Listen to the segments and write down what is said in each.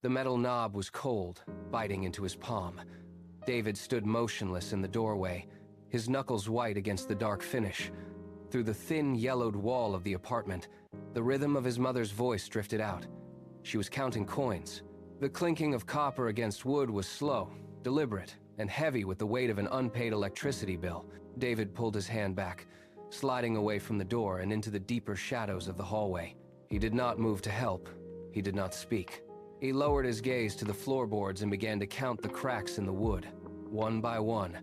The metal knob was cold, biting into his palm. David stood motionless in the doorway, his knuckles white against the dark finish. Through the thin, yellowed wall of the apartment, the rhythm of his mother's voice drifted out. She was counting coins. The clinking of copper against wood was slow, deliberate, and heavy with the weight of an unpaid electricity bill. David pulled his hand back, sliding away from the door and into the deeper shadows of the hallway. He did not move to help. He did not speak. He lowered his gaze to the floorboards and began to count the cracks in the wood, one by one,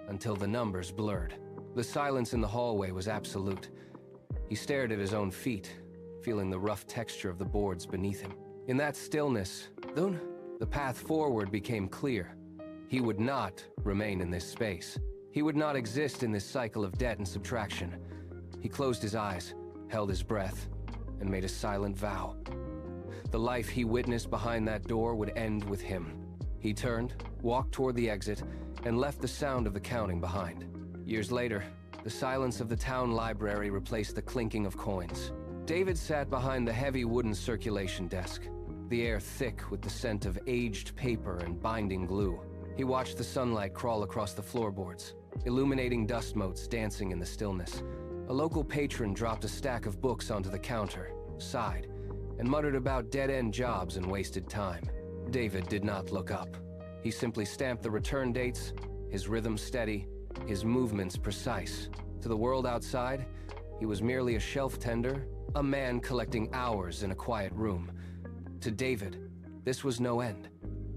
until the numbers blurred. The silence in the hallway was absolute. He stared at his own feet, feeling the rough texture of the boards beneath him. In that stillness, the path forward became clear. He would not remain in this space. He would not exist in this cycle of debt and subtraction. He closed his eyes, held his breath, and made a silent vow. The life he witnessed behind that door would end with him. He turned, walked toward the exit, and left the sound of the counting behind. Years later, the silence of the town library replaced the clinking of coins. David sat behind the heavy wooden circulation desk, the air thick with the scent of aged paper and binding glue. He watched the sunlight crawl across the floorboards, illuminating dust motes dancing in the stillness. A local patron dropped a stack of books onto the counter, sighed, and muttered about dead-end jobs and wasted time. David did not look up. He simply stamped the return dates, his rhythm steady, his movements precise. To the world outside, he was merely a shelf tender, a man collecting hours in a quiet room. To David, this was no end.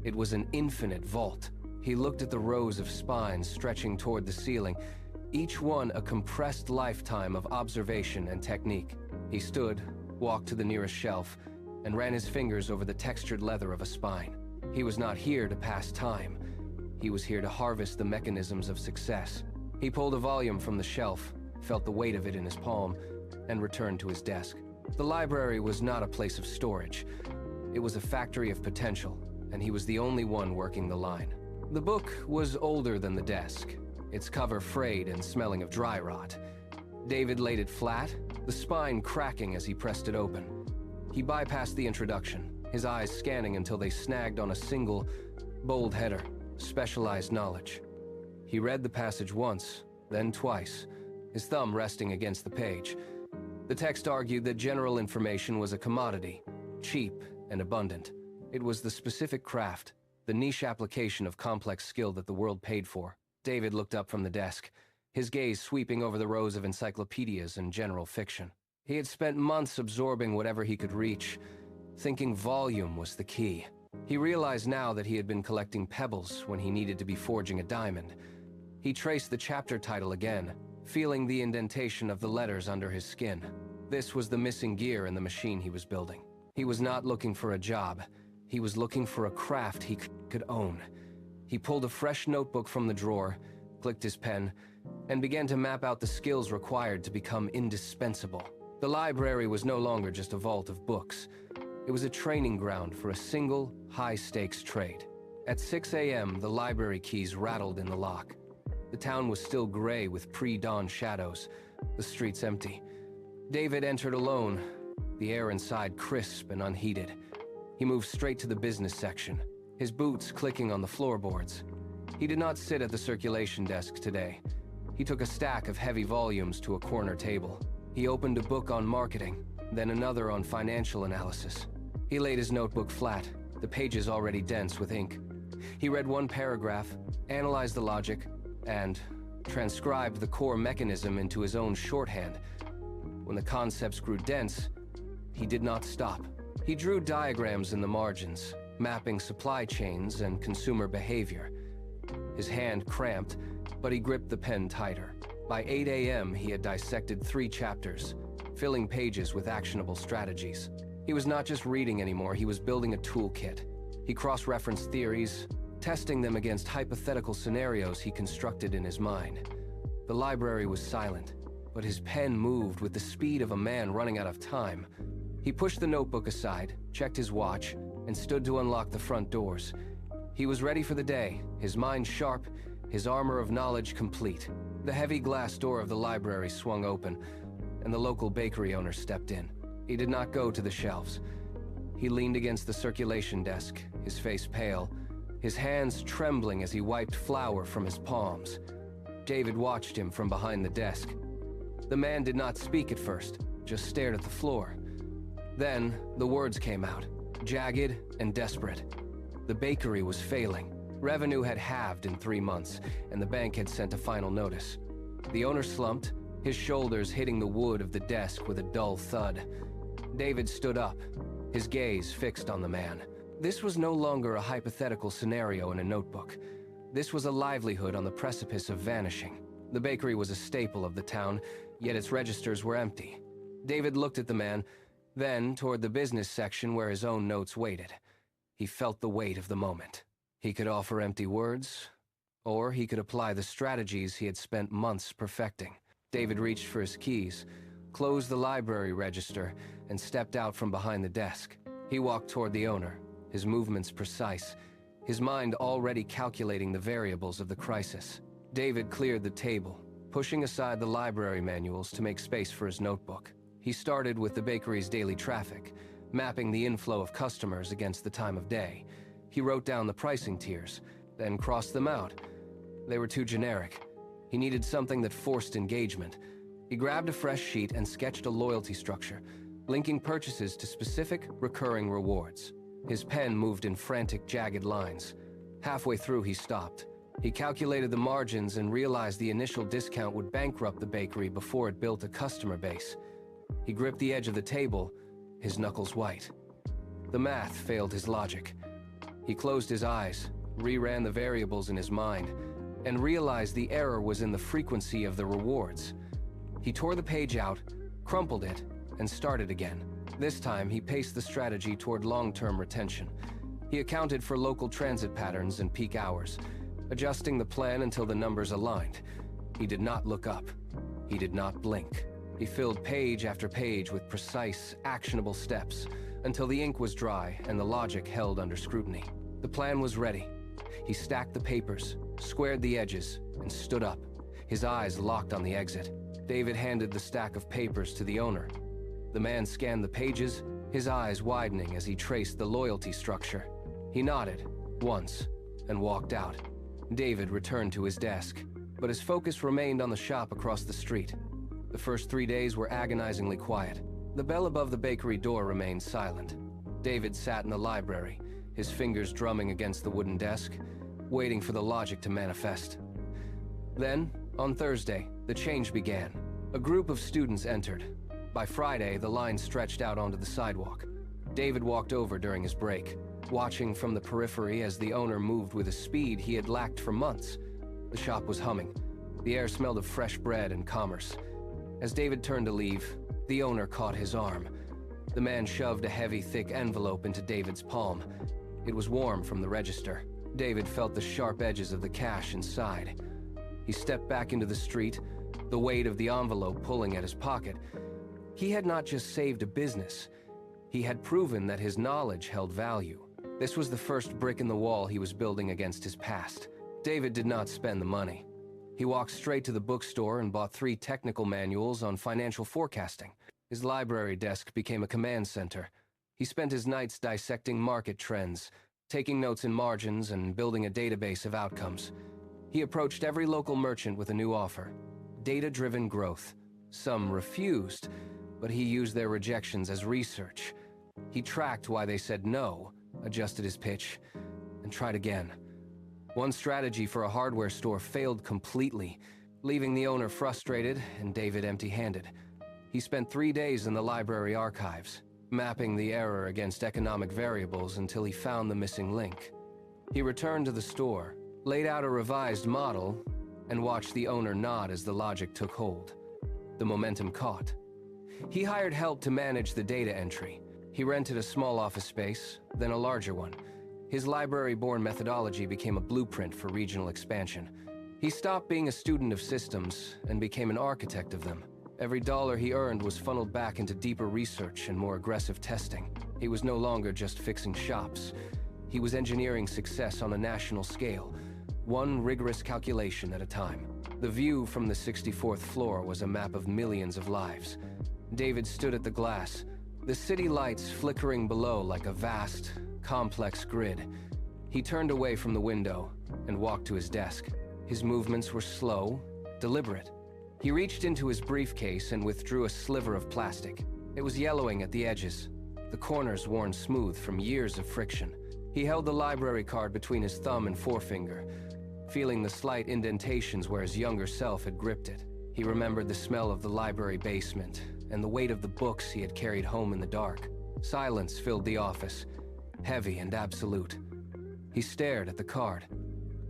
It was an infinite vault. He looked at the rows of spines stretching toward the ceiling, each one a compressed lifetime of observation and technique. He stood, walked to the nearest shelf, and ran his fingers over the textured leather of a spine. He was not here to pass time. He was here to harvest the mechanisms of success. He pulled a volume from the shelf, felt the weight of it in his palm, and returned to his desk. The library was not a place of storage. It was a factory of potential, and he was the only one working the line. The book was older than the desk, its cover frayed and smelling of dry rot. David laid it flat, the spine cracking as he pressed it open. He bypassed the introduction, his eyes scanning until they snagged on a single, bold header, specialized knowledge. He read the passage once, then twice, his thumb resting against the page. The text argued that general information was a commodity, cheap and abundant. It was the specific craft, the niche application of complex skill that the world paid for. David looked up from the desk, his gaze sweeping over the rows of encyclopedias and general fiction. He had spent months absorbing whatever he could reach, thinking volume was the key. He realized now that he had been collecting pebbles when he needed to be forging a diamond. He traced the chapter title again, feeling the indentation of the letters under his skin. This was the missing gear in the machine he was building. He was not looking for a job. He was looking for a craft he could own. He pulled a fresh notebook from the drawer, clicked his pen, and began to map out the skills required to become indispensable. The library was no longer just a vault of books. It was a training ground for a single, high-stakes trade. At 6 a.m., the library keys rattled in the lock. The town was still gray with pre-dawn shadows, the streets empty. David entered alone, the air inside crisp and unheated. He moved straight to the business section, his boots clicking on the floorboards. He did not sit at the circulation desk today. He took a stack of heavy volumes to a corner table. He opened a book on marketing, then another on financial analysis. He laid his notebook flat, the pages already dense with ink. He read one paragraph, analyzed the logic, and transcribed the core mechanism into his own shorthand. When the concepts grew dense, he did not stop. He drew diagrams in the margins, mapping supply chains and consumer behavior. His hand cramped, but he gripped the pen tighter. By 8 a.m., he had dissected 3 chapters, filling pages with actionable strategies. He was not just reading anymore, he was building a toolkit. He cross-referenced theories, testing them against hypothetical scenarios he constructed in his mind. The library was silent, but his pen moved with the speed of a man running out of time. He pushed the notebook aside, checked his watch, and stood to unlock the front doors. He was ready for the day, his mind sharp, his armor of knowledge complete. The heavy glass door of the library swung open, and the local bakery owner stepped in. He did not go to the shelves. He leaned against the circulation desk, his face pale, his hands trembling as he wiped flour from his palms. David watched him from behind the desk. The man did not speak at first, just stared at the floor. Then, the words came out, jagged and desperate. The bakery was failing. Revenue had halved in 3 months, and the bank had sent a final notice. The owner slumped, his shoulders hitting the wood of the desk with a dull thud. David stood up, his gaze fixed on the man. This was no longer a hypothetical scenario in a notebook. This was a livelihood on the precipice of vanishing. The bakery was a staple of the town, yet its registers were empty. David looked at the man, then toward the business section where his own notes waited. He felt the weight of the moment. He could offer empty words, or he could apply the strategies he had spent months perfecting. David reached for his keys, closed the library register, and stepped out from behind the desk. He walked toward the owner, his movements precise, his mind already calculating the variables of the crisis. David cleared the table, pushing aside the library manuals to make space for his notebook. He started with the bakery's daily traffic, mapping the inflow of customers against the time of day. He wrote down the pricing tiers, then crossed them out. They were too generic. He needed something that forced engagement. He grabbed a fresh sheet and sketched a loyalty structure, linking purchases to specific, recurring rewards. His pen moved in frantic, jagged lines. Halfway through, he stopped. He calculated the margins and realized the initial discount would bankrupt the bakery before it built a customer base. He gripped the edge of the table, his knuckles white. The math failed his logic. He closed his eyes, reran the variables in his mind, and realized the error was in the frequency of the rewards. He tore the page out, crumpled it, and started again. This time, he paced the strategy toward long-term retention. He accounted for local transit patterns and peak hours, adjusting the plan until the numbers aligned. He did not look up. He did not blink. He filled page after page with precise, actionable steps until the ink was dry and the logic held under scrutiny. The plan was ready. He stacked the papers, squared the edges, and stood up, his eyes locked on the exit. David handed the stack of papers to the owner. The man scanned the pages, his eyes widening as he traced the loyalty structure. He nodded, once, and walked out. David returned to his desk, but his focus remained on the shop across the street. The first 3 days were agonizingly quiet. The bell above the bakery door remained silent. David sat in the library, his fingers drumming against the wooden desk, waiting for the logic to manifest. Then, on Thursday, the change began. A group of students entered. By Friday, the line stretched out onto the sidewalk. David walked over during his break, watching from the periphery as the owner moved with a speed he had lacked for months. The shop was humming. The air smelled of fresh bread and commerce. As David turned to leave, the owner caught his arm. The man shoved a heavy, thick envelope into David's palm. It was warm from the register. David felt the sharp edges of the cash inside. He stepped back into the street, the weight of the envelope pulling at his pocket. He had not just saved a business. He had proven that his knowledge held value. This was the first brick in the wall he was building against his past. David did not spend the money. He walked straight to the bookstore and bought 3 technical manuals on financial forecasting. His library desk became a command center. He spent his nights dissecting market trends, taking notes in margins, and building a database of outcomes. He approached every local merchant with a new offer. Data-driven growth. Some refused, but he used their rejections as research. He tracked why they said no, adjusted his pitch, and tried again. One strategy for a hardware store failed completely, leaving the owner frustrated and David empty-handed. He spent 3 days in the library archives, mapping the error against economic variables until he found the missing link. He returned to the store, laid out a revised model, and watched the owner nod as the logic took hold. The momentum caught. He hired help to manage the data entry. He rented a small office space, then a larger one. His library-born methodology became a blueprint for regional expansion. He stopped being a student of systems and became an architect of them. Every dollar he earned was funneled back into deeper research and more aggressive testing. He was no longer just fixing shops. He was engineering success on a national scale, one rigorous calculation at a time. The view from the 64th floor was a map of millions of lives. David stood at the glass, the city lights flickering below like a vast, complex grid. He turned away from the window and walked to his desk. His movements were slow, deliberate. He reached into his briefcase and withdrew a sliver of plastic. It was yellowing at the edges, the corners worn smooth from years of friction. He held the library card between his thumb and forefinger, feeling the slight indentations where his younger self had gripped it. He remembered the smell of the library basement and the weight of the books he had carried home in the dark. Silence filled the office, heavy and absolute. He stared at the card.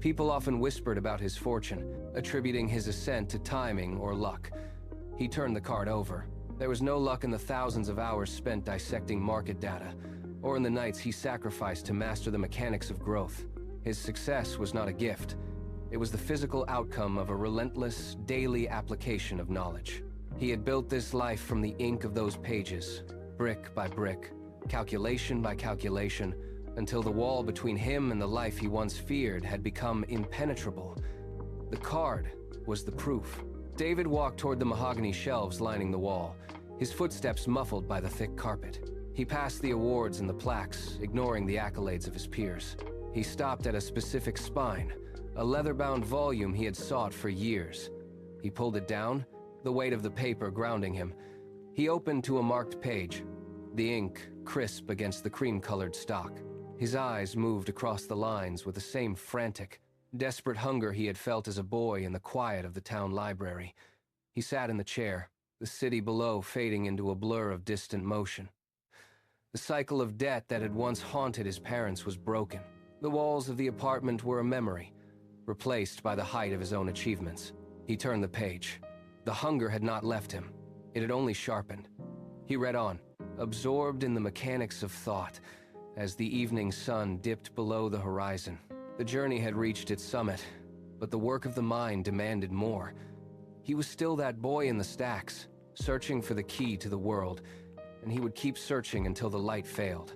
People often whispered about his fortune, attributing his ascent to timing or luck. He turned the card over. There was no luck in the thousands of hours spent dissecting market data, or in the nights he sacrificed to master the mechanics of growth. His success was not a gift. It was the physical outcome of a relentless, daily application of knowledge. He had built this life from the ink of those pages, brick by brick, calculation by calculation, until the wall between him and the life he once feared had become impenetrable. The card was the proof. David walked toward the mahogany shelves lining the wall, his footsteps muffled by the thick carpet. He passed the awards and the plaques, ignoring the accolades of his peers. He stopped at a specific spine, a leather-bound volume he had sought for years. He pulled it down, the weight of the paper grounding him. He opened to a marked page, the ink crisp against the cream-colored stock. His eyes moved across the lines with the same frantic, desperate hunger he had felt as a boy in the quiet of the town library. He sat in the chair, the city below fading into a blur of distant motion. The cycle of debt that had once haunted his parents was broken. The walls of the apartment were a memory, replaced by the height of his own achievements. He turned the page. The hunger had not left him. It had only sharpened. He read on, absorbed in the mechanics of thought, as the evening sun dipped below the horizon. The journey had reached its summit, but the work of the mind demanded more. He was still that boy in the stacks, searching for the key to the world, and he would keep searching until the light failed.